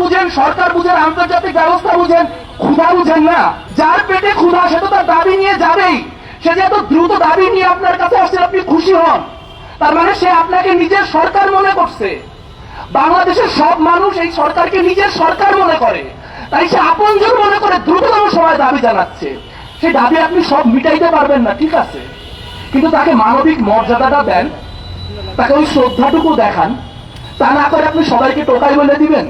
বুঝেন, সরকার বুঝেন, আন্তর্জাতিক ব্যবস্থা বুঝেন, ক্ষুধা বুঝেন না। যার পেটে ক্ষুধা সে তো তার দাবি নিয়ে যাবেই। সে যে এত দ্রুত দাবি নিয়ে আপনার কাছে আসছে আপনি খুশি হন, তার মানে সে আপনাকে নিজের সরকার মনে করছে। বাংলাদেশের সব মানুষ এই সরকারকে নিজের সরকার মনে করে, তাই সে আপনজন মনে করে দ্রুততম সময় দাবি জানাচ্ছে। সেই দাবি আপনি সব মিটাইতে পারবেন না, ঠিক আছে, কিন্তু তাকে মানবিক মর্যাদাটা দেন, তাকে ওই শ্রদ্ধাটুকু দেখান। তা না করে আপনি সবাইকে টোকাই বলে দিবেন।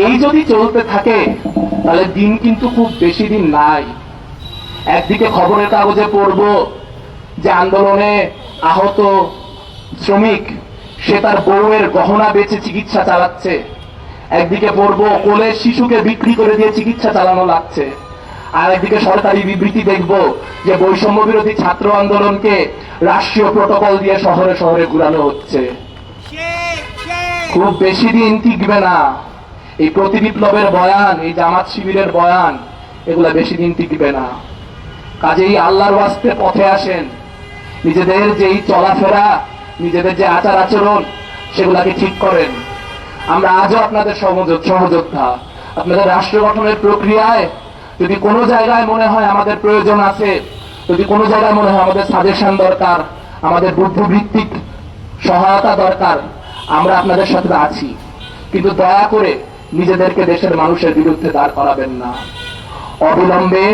এই যদি চলতে থাকে তাহলে দিন কিন্তু খুব বেশি দিন নাই। একদিকে খবরের কাগজে পড়ব যে আন্দোলনে আহত শ্রমিক সে তার বউয়ের গহনা বেচে চিকিৎসা চালাচ্ছে, একদিকে পড়ব কোলের শিশুকে বিক্রি করে দিয়ে চিকিৎসা চালানো লাগছে, আর একদিকে সরকারি বিবৃতি দেখব যে বৈষম্য বিরোধী ছাত্র আন্দোলনকে রাষ্ট্রীয় প্রটোকল দিয়ে শহরে শহরে ঘুরানো হচ্ছে। খুব বেশি দিন টিকবে না এই প্রতি বিপ্লবের বয়ান, এই জামাত শিবিরের বয়ান, এগুলা বেশি দিন টিকবে না। কাজেই আল্লাহর ওয়াস্তে পথে আসেন, নিজেদের যেই চলাফেরা, নিজেদের যে আচার আচরণ সেগুলাকে ঠিক করেন। আমরা আজও আপনাদের সহযোদ্ধা। আপনাদের রাষ্ট্র গঠনের প্রক্রিয়ায় যদি কোনো জায়গায় মনে হয় আমাদের প্রয়োজন আছে, যদি কোনো জায়গায় মনে হয় আমাদের সাজেশন দরকার, আমাদের বুদ্ধিবৃত্তিক সহায়তা দরকার, আমরা আপনাদের সাথে আছি। কিন্তু দয়া করে নিজেদেরকে দেশের মানুষের বিরুদ্ধে দাঁড় করাবেন না। অবিলম্বে